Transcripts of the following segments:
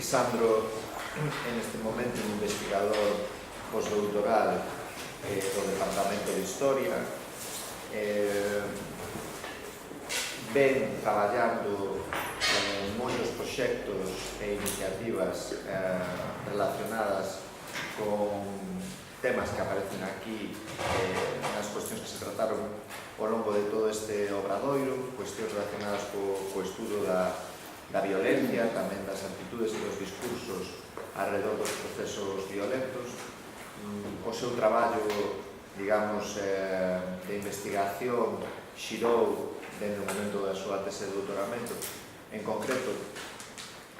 Lisandro, en este momento, un investigador postdoctoral do Departamento de Historia, ven traballando en moitos proxectos e iniciativas relacionadas con temas que aparecen aquí nas cuestións que se trataron ao longo de todo este obradoiro, cuestións relacionadas co estudo da violencia, tamén das actitudes e dos discursos alrededor dos procesos violentos. O seu traballo, digamos, de investigación xirou dende o momento da súa tese de doutoramento, en concreto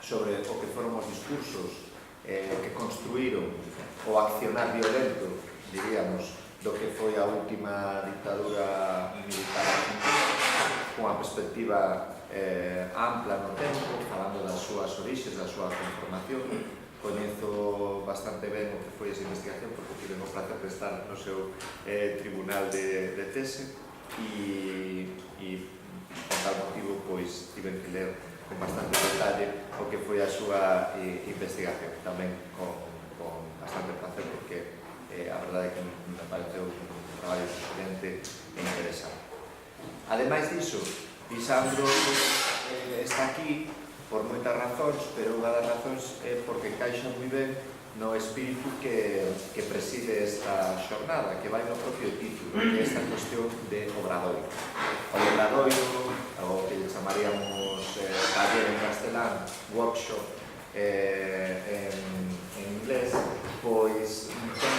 sobre o que foron os discursos que construíron o accionar violento, diríamos, do que foi a última dictadura militar argentina, cunha perspectiva ampla no tempo, falando das súas orixes, da súa conformación. Coñezo bastante ben o que foi esa investigación porque tive o placer de estar no seu tribunal de tese e por tal motivo pois tive que ler con bastante detalle o que foi a súa investigación, tamén con bastante placer porque a verdade é que me pareceu un traballo excelente e interesante. Ademais diso, Lisandro está aquí por moitas razóns, pero unha das razóns é porque encaixa moi ben no espírito que preside esta xornada, que vai no propio título, que é esta cuestión de obradoiro. O obradoiro, o que chamaríamos taller en castelán, workshop en inglés, pois ten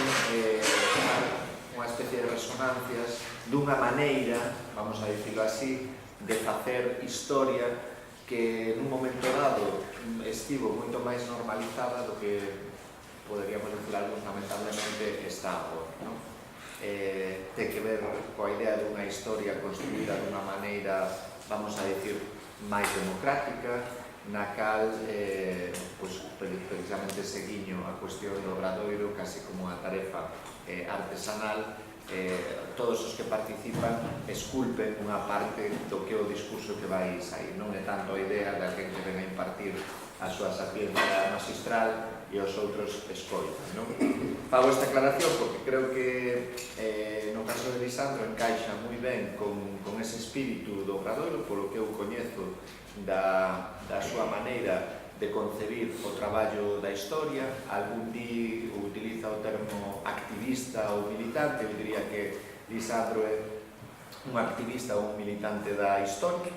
unha especie de resonancias dunha maneira, vamos a dicirlo así, de facer historia que nun momento dado estivo moito máis normalizada do que poderíamos decir algo lamentablemente está agora, non? Ten que ver coa idea dunha historia construída dunha maneira, vamos a dicir, máis democrática, na cal, precisamente seguiño a cuestión do obradoiro casi como unha tarefa artesanal. Todos os que participan esculpen unha parte do que é o discurso que vai sair, non é tanto a idea de alguén que ven a impartir a súa sapiencia magistral e os outros escoitan, non? Fago esta aclaración porque creo que no caso de Lisandro encaixa moi ben con ese espírito do obradoiro, polo que eu coñezo da súa maneira de concebir o traballo da historia. Algún dí utiliza o termo activista ou militante. Eu diría que Lisandro é un activista ou un militante da historia,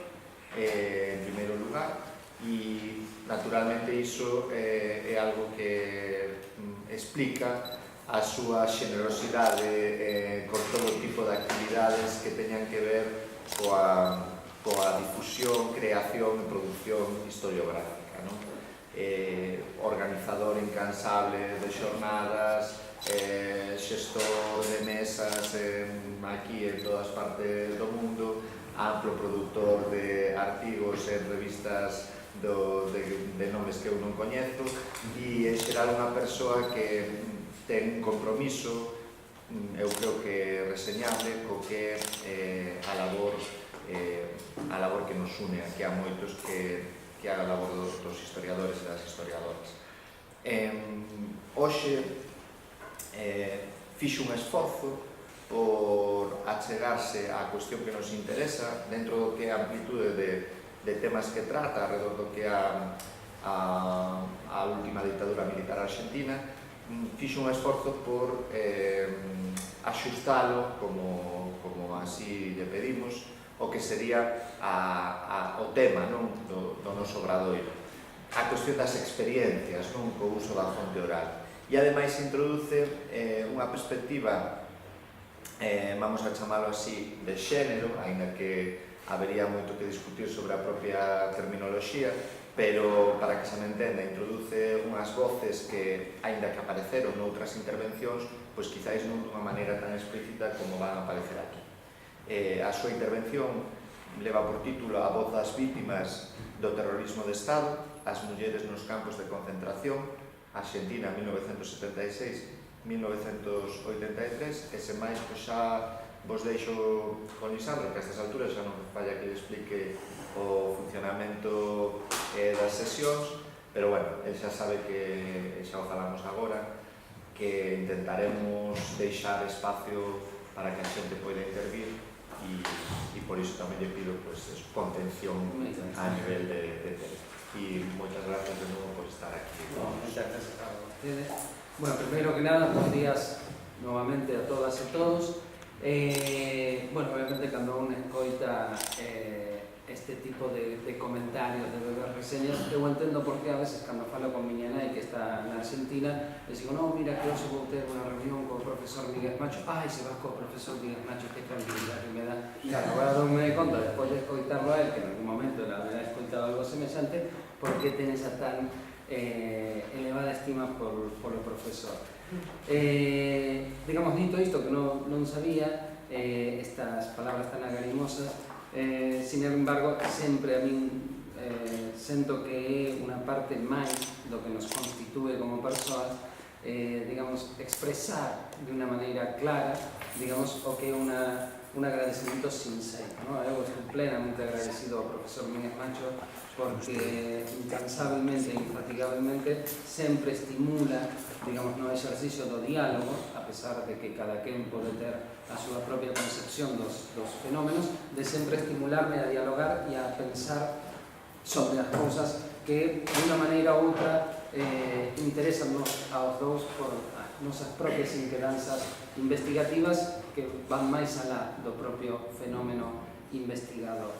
en primeiro lugar, e naturalmente iso é algo que explica a súa xenerosidade con todo tipo de actividades que teñan que ver coa difusión, creación e produción historiográfica, non? Organizador incansable de xornadas, xestor de mesas aquí en todas partes do mundo, amplo produtor de artigos en revistas de nomes que eu non coñezo e en xeral unha persoa que ten compromiso, eu creo que reseñable, co que a labor que nos une aquí a moitos que é a labor dos historiadores e das historiadoras. Hoxe fixo un esforzo por achegarse á cuestión que nos interesa dentro do que é a amplitude de temas que trata alrededor do que é a última dictadura militar argentina. Fixo un esforzo por axustalo, como así lle pedimos, o que sería o tema do noso obradoiro, a cuestión das experiencias co uso da fonte oral. E ademais introduce unha perspectiva, vamos a chamalo así, de xénero, aínda que habería moito que discutir sobre a propia terminoloxía, pero para que se me entenda, introduce unhas voces que, aínda que apareceron noutras intervencións, pois quizáis non dunha maneira tan explícita como van a aparecer aquí. A súa intervención leva por título A voz das vítimas do terrorismo de Estado, as mulleres nos campos de concentración, Argentina 1976-1983, e sen máis, pois xa vos deixo con Lisandro, que a estas alturas xa non falla que lle explique o funcionamento das sesións, pero bueno, el xa sabe que xa o falamos agora, que intentaremos deixar espacio para que a xente poida intervir e por iso tamén lle pido pues, contención a nivel de texto. E moitas gracias de novo por estar aquí. Muchas gracias a ustedes. Bueno, primero que nada, buenos días nuevamente a todas e todos. Bueno, obviamente cando uno escoita este tipo de comentarios, de ver reseñas, eu entendo porque a veces cando falo con miña nai que está na Argentina, les digo, no, mira que hoxe vou ter unha reunión co profesor Miguel Macho. Ai, se vas co profesor Miguel Macho, que tranquilidade que me dá. Claro, agora doume conta, despois de escoitarlo a él, que en algún momento la habrá escoitado algo semejante, por que ten esa tan elevada estima por o profesor. Digamos, dito isto que non sabía, estas palabras tan agarimosas, sin embargo, sempre a min sento que é unha parte máis do que nos constitúe como persoas, digamos, expresar de unha maneira clara, digamos, o que é un agradecimiento sincero, ¿no? Eu estou plenamente agradecido ao profesor Miguel Macho porque incansablemente e infatigablemente sempre estimula, digamos, no exercicio do diálogo, a pesar de que cada quen pode ter a súa propia concepción dos fenómenos, de sempre estimularme a dialogar e a pensar sobre as cousas que, de unha maneira ou outra, interesan aos dous por nosas propias inquedanzas investigativas que van máis alá do propio fenómeno investigador.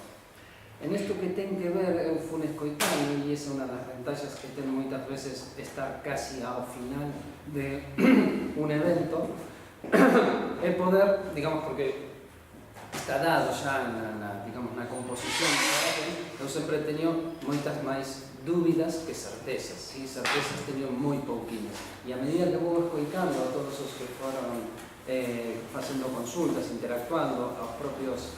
En isto que ten que ver, eu fui escoitando, e esa é unha das ventaxas que ten moitas veces estar casi ao final de un evento, é poder, digamos, porque está dado xa na composición, eu sempre teño moitas máis dúbidas que certezas, ¿sí? Certezas teño moi pouquinas, e a medida que vou escoitando a todos os que foron facendo consultas, interactuando aos propios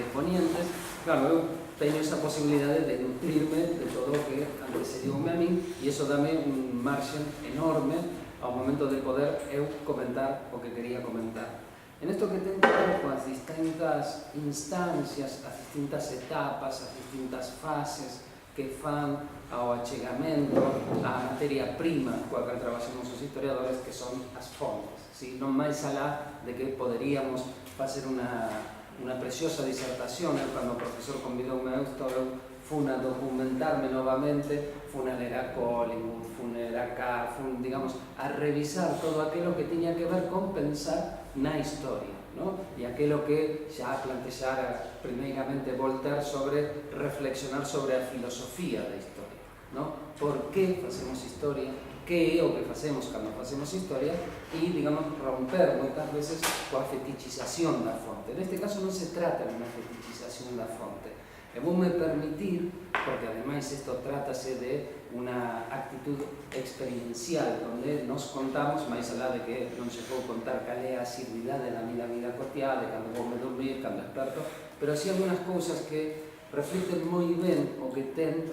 ponientes, claro, eu teño esa posibilidade de nutrirme de todo o que antecediume a min, e iso dame un marxen enorme ao momento de poder eu comentar o que quería comentar. En isto que ten que ver coas distintas instancias, as distintas etapas, as distintas fases que fan ao achegamento á materia prima coa que trabajamos os historiadores, que son as fontes, ¿sí? Non máis alá de que poderíamos facer unha preciosa disertación. Cando o profesor convidoume a isto, eu fun a documentarme novamente, fun a ler a Collingwood, fun a ler a Carr, fun, digamos, a revisar todo aquilo que tiña que ver con pensar na historia, ¿no? E aquilo que xa plantexara primeiramente Voltaire sobre reflexionar sobre a filosofía da historia, ¿no? Por que facemos historia, que é o que facemos cando facemos historia, e, digamos, romper moitas veces coa fetichización da fonte. Neste caso non se trata de unha fetichización da fonte. E voume permitir, porque ademais isto trátase de unha actitud experiencial, onde nos contamos, máis alá de que non se pode contar cal é a asiduidade da vida cotiá, de cando voume dormir, cando desperto, pero así algunhas cousas que reflicten moi ben o que ten,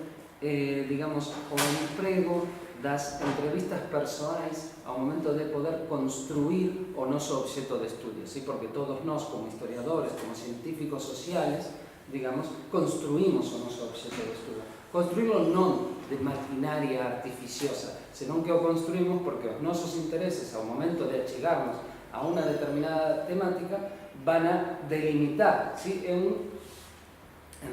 digamos, o emprego das entrevistas persoais ao momento de poder construir o noso obxecto de estudio, ¿sí? Porque todos nós, como historiadores, como científicos sociales, digamos, construímos o noso obxecto de estudo. Construímos non de maquinaria artificiosa, senón que o construímos porque os nosos intereses ao momento de achegarnos a unha determinada temática van a delimitar, ¿sí? En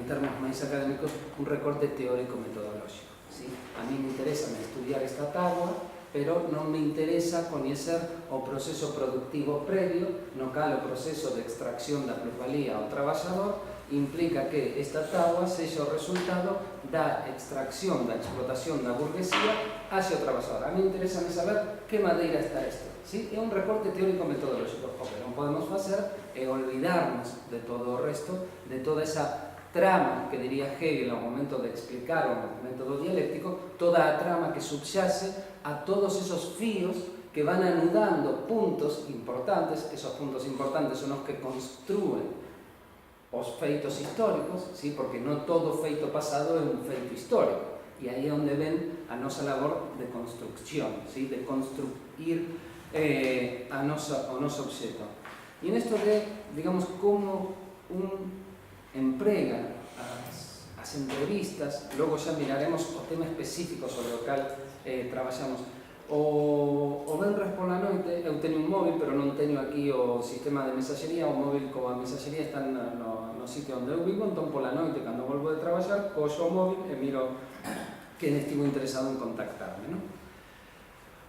termos máis académicos, un recorte teórico-metodolóxico, ¿sí? A mí me interesa estudiar esta táboa, pero non me interesa coñecer o proceso productivo previo, no cal o proceso de extracción da plusvalía ao traballador implica que esta táboa sexa o resultado da extracción, da explotación da burguesía hacia o traballador. A mí interesa saber que madeira está isto, ¿sí? É un recorte teórico-metodolóxico. O que non podemos facer é olvidarnos de todo o resto, de toda esa trama que diría Hegel ao momento de explicar o método dialéctico, toda a trama que subxace a todos esos fíos que van anudando puntos importantes. Esos puntos importantes son os que construen os feitos históricos, ¿sí? Porque non todo feito pasado é un feito histórico, e aí é onde ven a nosa labor de construcción, ¿sí? De construir o noso obxecto. E nisto de, digamos, como un emprega as as entrevistas, logo xa miraremos o tema específico sobre o cal traballamos. O venres pola noite, eu teño un móvil, pero non teño aquí o sistema de mensaxería, o móvil coa mensaxería está no sitio onde eu vivo, entón pola noite, cando volvo de traballar, coxo o móvil e miro quen estivo interesado en contactarme, non?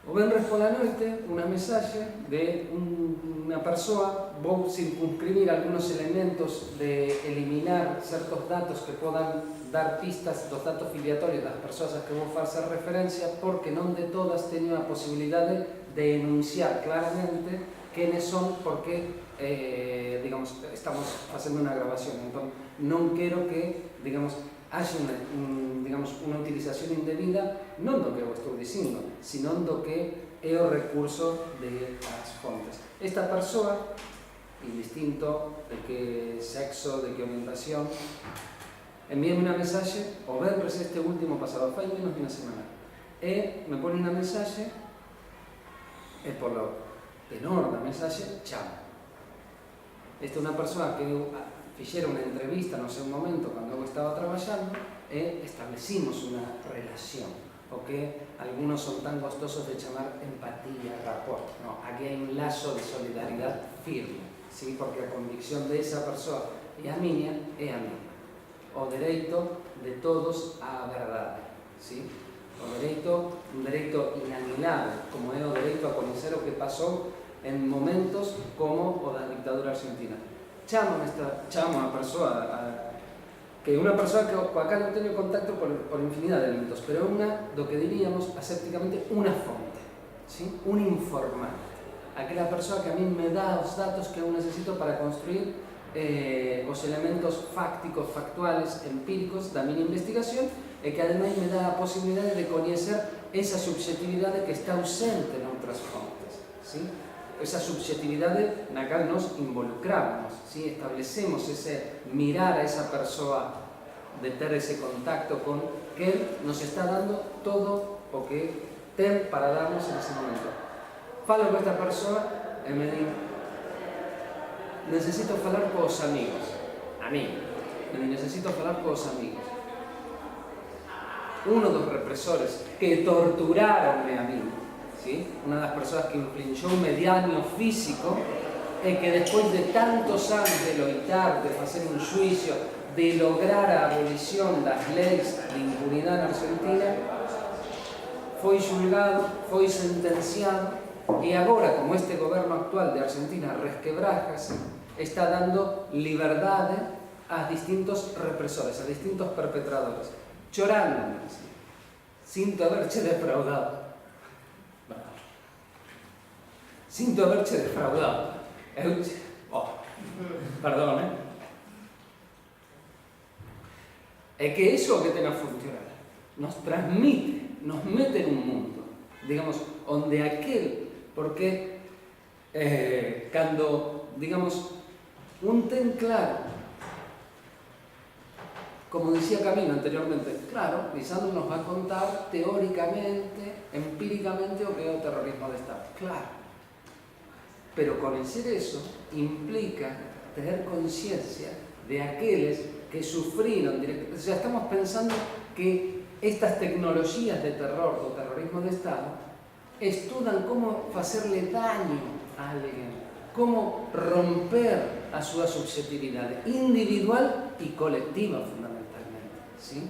O venres pola noite, unha mensaxe de unha persoa, vou circunscribir algunos elementos de eliminar certos datos que podan dar pistas dos datos filiatorios das persoas a que vou facer referencia, porque non de todas teño a posibilidade de enunciar claramente quenes son, porque digamos, estamos facendo unha grabación, entón non quero que, digamos, haxe unha utilización indebida non do que eu estou dicindo, sino do que é o recurso de as fontes. Esta persoa, indistinto de que sexo, de que orientación, envíame unha mensaxe, o venres este último pasado, fai menos de unha semana, e me pone unha mensaxe, e polo tenor da mensaxe, chamo. Esta é unha persoa que eu fixera unha entrevista no seu momento cando eu estaba traballando e establecimos unha relación, o que algunos son tan gostosos de chamar empatía, rapport. No, aquí hai un lazo de solidaridade firme, ¿sí? Porque a convicción de esa persoa e a miña é a mesma. O dereito de todos á verdade, ¿sí? O dereito, un dereito inalienable, como é o dereito a conocer o que pasou en momentos como o da dictadura argentina. Chamo a persoa, que é unha persoa coa cal non teño contacto por infinidade de elementos, pero é unha, do que diríamos, asépticamente, unha fonte, ¿sí? Un informante. Aquela persoa que a mí me dá os datos que eu necesito para construir os elementos fácticos, factuales, empíricos da miña investigación e que ademais me dá a posibilidade de coñecer esa subjetividade que está ausente noutras fontes, ¿sí? Esa subjetividade na cal nos involucramos, ¿sí? Establecemos ese mirar a esa persoa, de ter ese contacto con que él nos está dando todo o que ten para darnos en ese momento. Falo con esta persoa e me di, necesito falar cos amigos, a mí, necesito falar cos amigos. Uno dos represores que torturaronme a mí, ¿sí? Unha das persoas que infrinxoume daño físico e que despois de tantos anos de loitar, de facer un xuicio, de lograr a abolición das leis de impunidade na Argentina, foi xulgado, foi sentenciado e agora, como este goberno actual de Argentina resquebrajase, está dando liberdade a distintos represores, a distintos perpetradores, chorando, sinto haberche defraudado. Sinto haberche defraudado. Perdón, É que iso é o que ten a funcionar. Nos transmite, nos mete en un mundo, digamos, onde aquel, porque cando, digamos, un ten claro, como dicía Camilo anteriormente, claro, Lisandro nos va a contar teóricamente, empíricamente o que é o terrorismo de Estado, claro. Pero conocer eso implica tener conciencia de aqueles que sufriron directamente. O sea, estamos pensando que estas tecnologías de terror o terrorismo de Estado estudan cómo hacerle daño a alguien, cómo romper a súa subjetividade individual e colectiva, fundamentalmente, ¿sí?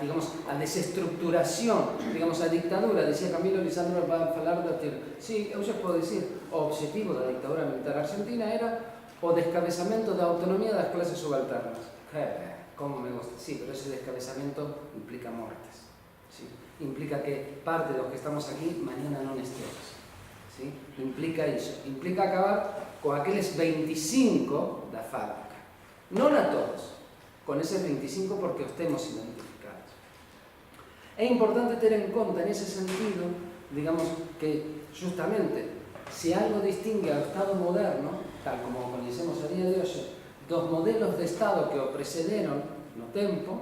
Digamos, a desestructuración, digamos, a dictadura. Decía Camilo, Lisandro va a falar da sí, eu xa podo dicir, o objetivo da dictadura militar argentina era o descabezamento da autonomía das clases subalternas. Como me gusta, sí, pero ese descabezamento implica mortes, ¿sí? Implica que parte dos que estamos aquí mañana non estemos, ¿sí? Implica iso, implica acabar con aqueles 25 da fábrica, non a todos, con eses 25 porque os temos identificados. É importante ter en conta nese sentido, digamos, que justamente se algo distingue ao Estado moderno, tal como o coñecemos a día de hoxe, dos modelos de Estado que o precederon no tempo,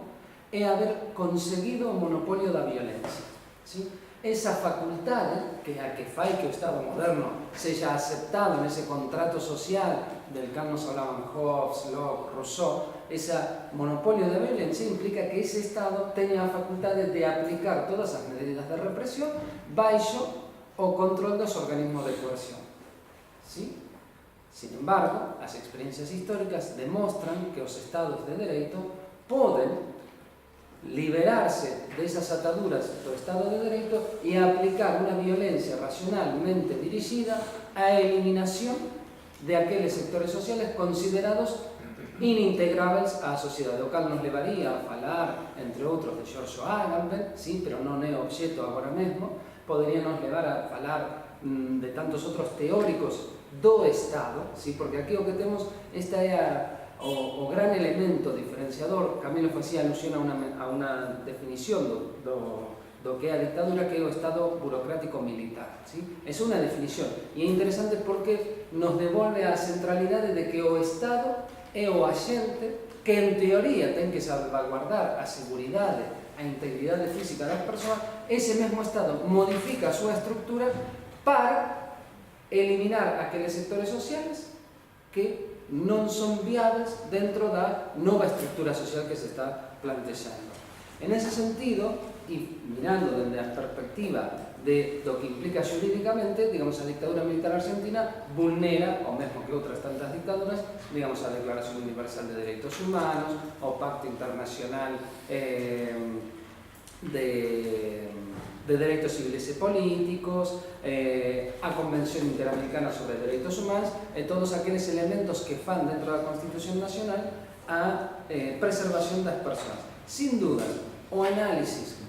é haber conseguido o monopolio da violencia, ¿sí? Esa facultade que a que fai que o Estado moderno sexa aceptado nese contrato social del cal nos hablaban Hobbes, Locke, Rousseau, ese monopolio de violencia implica que ese Estado tenga a facultade de aplicar todas as medidas de represión baixo o control dos organismos de coerción. ¿Sí? Sin embargo, as experiencias históricas demostran que os Estados de Dereito poden liberarse desas ataduras do Estado de Dereito e aplicar unha violencia racionalmente dirixida á eliminación de aqueles sectores sociales considerados inintegrables á sociedade, o cal nos levaría a falar, entre outros, de George Agamben, sí, pero non é obxeto agora mesmo, poderíamos levar a falar de tantos outros teóricos do Estado, sí, porque aquí o que temos, esta é o gran elemento diferenciador. Camilo facía alusión a unha definición do que é a dictadura, que é o Estado burocrático militar, ¿sí? É unha definición, e é interesante porque nos devolve a centralidade de que o Estado é o axente que en teoría ten que salvaguardar a seguridade, a integridade física das persoas. Ese mesmo Estado modifica a súa estructura para eliminar aqueles sectores sociales que non son viables dentro da nova estructura social que se está plantexando. En ese sentido, e mirando dende a perspectiva do que implica xurídicamente, digamos, a dictadura militar argentina vulnera, o mesmo que outras tantas dictaduras, digamos, a Declaración Universal de Dereitos Humanos, o Pacto Internacional de Dereitos Civiles e Políticos, a Convención Interamericana sobre Dereitos Humanos, e todos aqueles elementos que fan dentro da Constitución Nacional a preservación das persoas. Sin duda, o análisis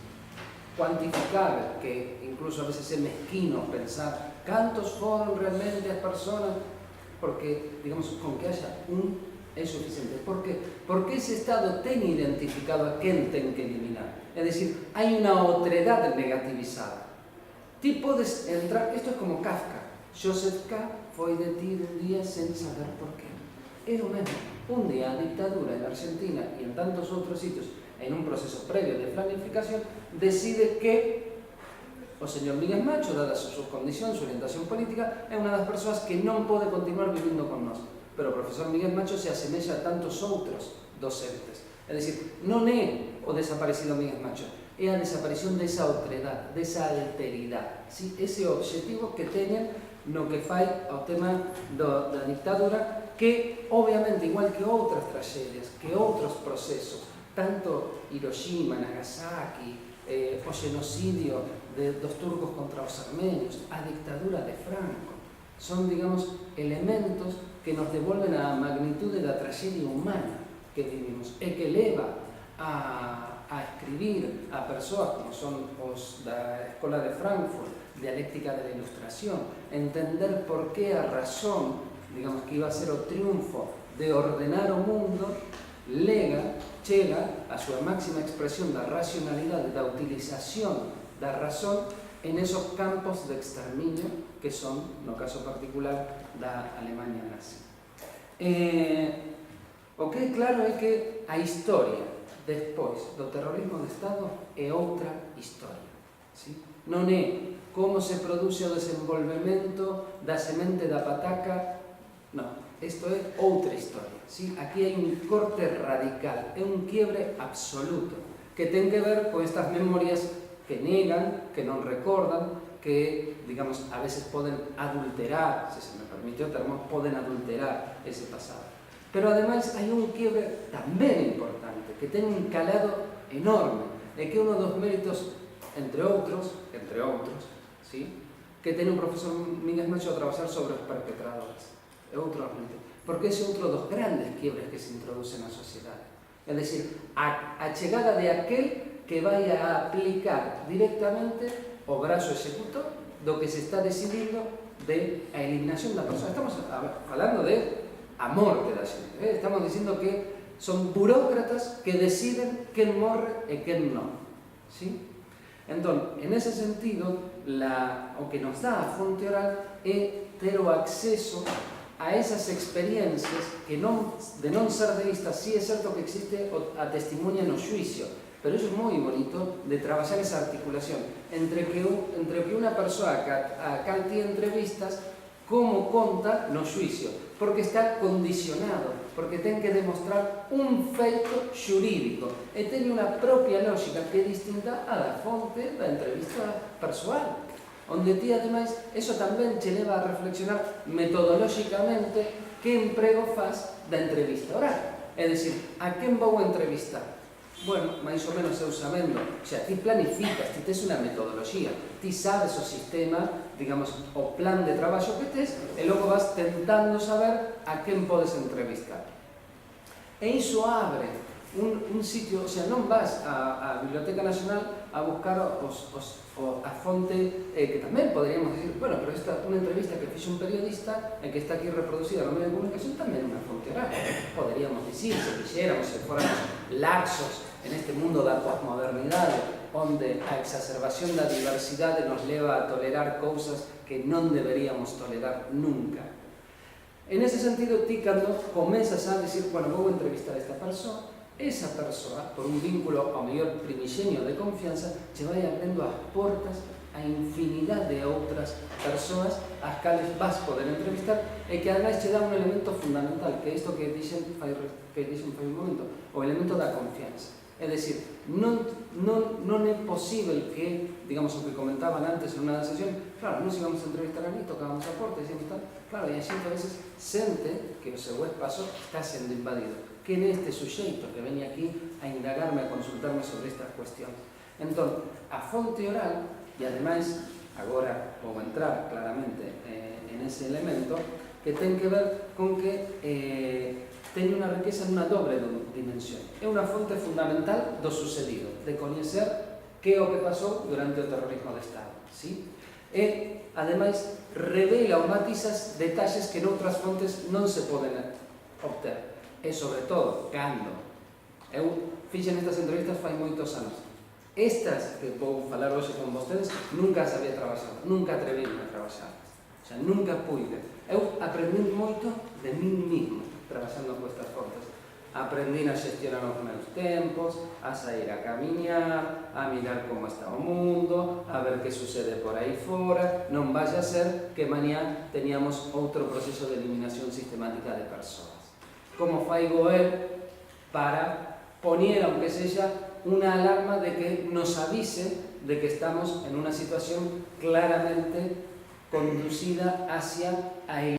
cuantificável, que incluso a veces é mezquino pensar cantos foron realmente as persoas, porque, digamos, con que haya un é suficiente. Por qué? Porque ese Estado ten identificado a quen ten que eliminar. É dicir, hai unha outredade negativizada. Ti podes entrar, isto é como Kafka. Joseph K. foi detido un día sen saber por qué. É o mesmo. Un día a dictadura en Argentina e en tantos outros sitios, en un proceso previo de planificación, decide que o señor Miguel Macho, dada a súa condición, súa orientación política, é unha das persoas que non pode continuar vivindo con nós. Pero o profesor Miguel Macho se asemella a tantos outros docentes. É dicir, non é o desaparecido Miguel Macho, é a desaparición desa outredade, desa alteridade. ¿Sí? Ese objetivo que teñen no que fai ao tema da dictadura, que obviamente, igual que outras tragedias, que outros procesos, tanto Hiroshima, Nagasaki, o xenocidio dos turcos contra os armenios, a dictadura de Franco, son, digamos, elementos que nos devolven a magnitude da tragedia humana que vivimos e que leva a escribir a persoas como son os da Escola de Frankfurt, dialéctica de la ilustración, entender por que a razón, digamos, que iba a ser o triunfo de ordenar o mundo, chega a súa máxima expresión da racionalidade, da utilización da razón en esos campos de exterminio que son, no caso particular, da Alemanha nazi. O que é claro é que a historia despois do terrorismo de Estado é outra historia. ¿Sí? Non é como se produce o desenvolvemento da semente da pataca, non, isto é outra historia. ¿Sí? Aquí hai un corte radical, é un quiebre absoluto, que ten que ver con estas memorias que negan, que non recordan, que, digamos, a veces poden adulterar, se me permite o termo, poden adulterar ese pasado. Pero, ademais, hai un quiebre tamén importante, que ten un calado enorme, e que é uno dos méritos, entre outros, ¿sí? Que ten un profesor Miguel Macho a traballar sobre os perpetradores. É outro mérito, porque ese é outro dos grandes quiebres que se introducen na sociedade. É dicir, a chegada de aquel que vai a aplicar directamente o brazo executor do que se está decidindo de a eliminación da persoa. Estamos falando de a morte da xente. Estamos dicindo que son burócratas que deciden quen morre e quen non. ¿Sí? Entón, en ese sentido, o que nos dá a fonte oral é ter o acceso a esas experiencias que de non ser deístas. Sí é certo que existe a testimonia no xuicio, pero iso é moi bonito de traballar esa articulación entre que unha persoa a cal ti entrevistas como conta no xuicio, porque está condicionado, porque ten que demostrar un feito xurídico e ten unha propia lógica que é distinta á da fonte da entrevista persoal, onde ti, ademais, eso tamén che leva a reflexionar metodolóxicamente que emprego faz da entrevista oral. É dicir, a quen vou entrevistar? Bueno, máis ou menos eu sabendo, o sea, ti planificas, ti tes unha metodoloxía, ti sabes o sistema, digamos, o plan de traballo que tes, e logo vas tentando saber a quen podes entrevistar. E iso abre un sitio, o sea, non vas á Biblioteca Nacional a buscar a fonte que tamén poderíamos decir, bueno, pero esta unha entrevista que fixe un periodista e que está aquí reproducida no medio de comunicación tamén é unha fonte oral. Poderíamos dicir, se quixéramos, se fóramos laxos en este mundo da posmodernidade, onde a exacerbación da diversidade nos leva a tolerar cousas que non deberíamos tolerar nunca. En ese sentido, ti cando comezas a decir, bueno, vou entrevistar a esta persoa, esa persoa, por un vínculo ao mellor primixenio de confianza, che vai abrindo as portas a infinidad de outras persoas as cales vas poder entrevistar e que ademais che dá un elemento fundamental, que é isto que dixen fai un momento, o elemento da confianza. É dicir, non é posible que, digamos, o que comentaban antes en unha sesión, claro, nos íbamos a entrevistar ali, tocábamos a porta e dicimos tal, claro, e a xente a veces sente que o seu espazo está sendo invadido. Que neste suxeito que veña aquí a indagarme, a consultarme sobre estas cuestións. Entón, a fonte oral, e ademais, agora vou entrar claramente en ese elemento, que ten que ver con que teñe unha riqueza nunha dobre dimensión. É unha fonte fundamental do sucedido, de coñecer que é o que pasou durante o terrorismo de Estado. ¿Sí? E, ademais, revela ou matizas detalles que noutras fontes non se poden obter. E, sobre todo, cando eu fixen estas entrevistas fai moitos anos. Estas que vou falar hoxe con vostedes nunca as había traballado, nunca atrevín a traballar. O sea, nunca puide. Eu aprendí moito de mí mismo traballando con estas fontes. Aprendín a xestionar os meus tempos, a sair a camiñar, a mirar como está o mundo, a ver que sucede por aí fora. Non vai a ser que mañá teníamos outro proceso de eliminación sistemática de persoas. Como faigo eu para poñer, aunque sexa, unha alarma de que nos avise de que estamos en unha situación claramente conducida hacia a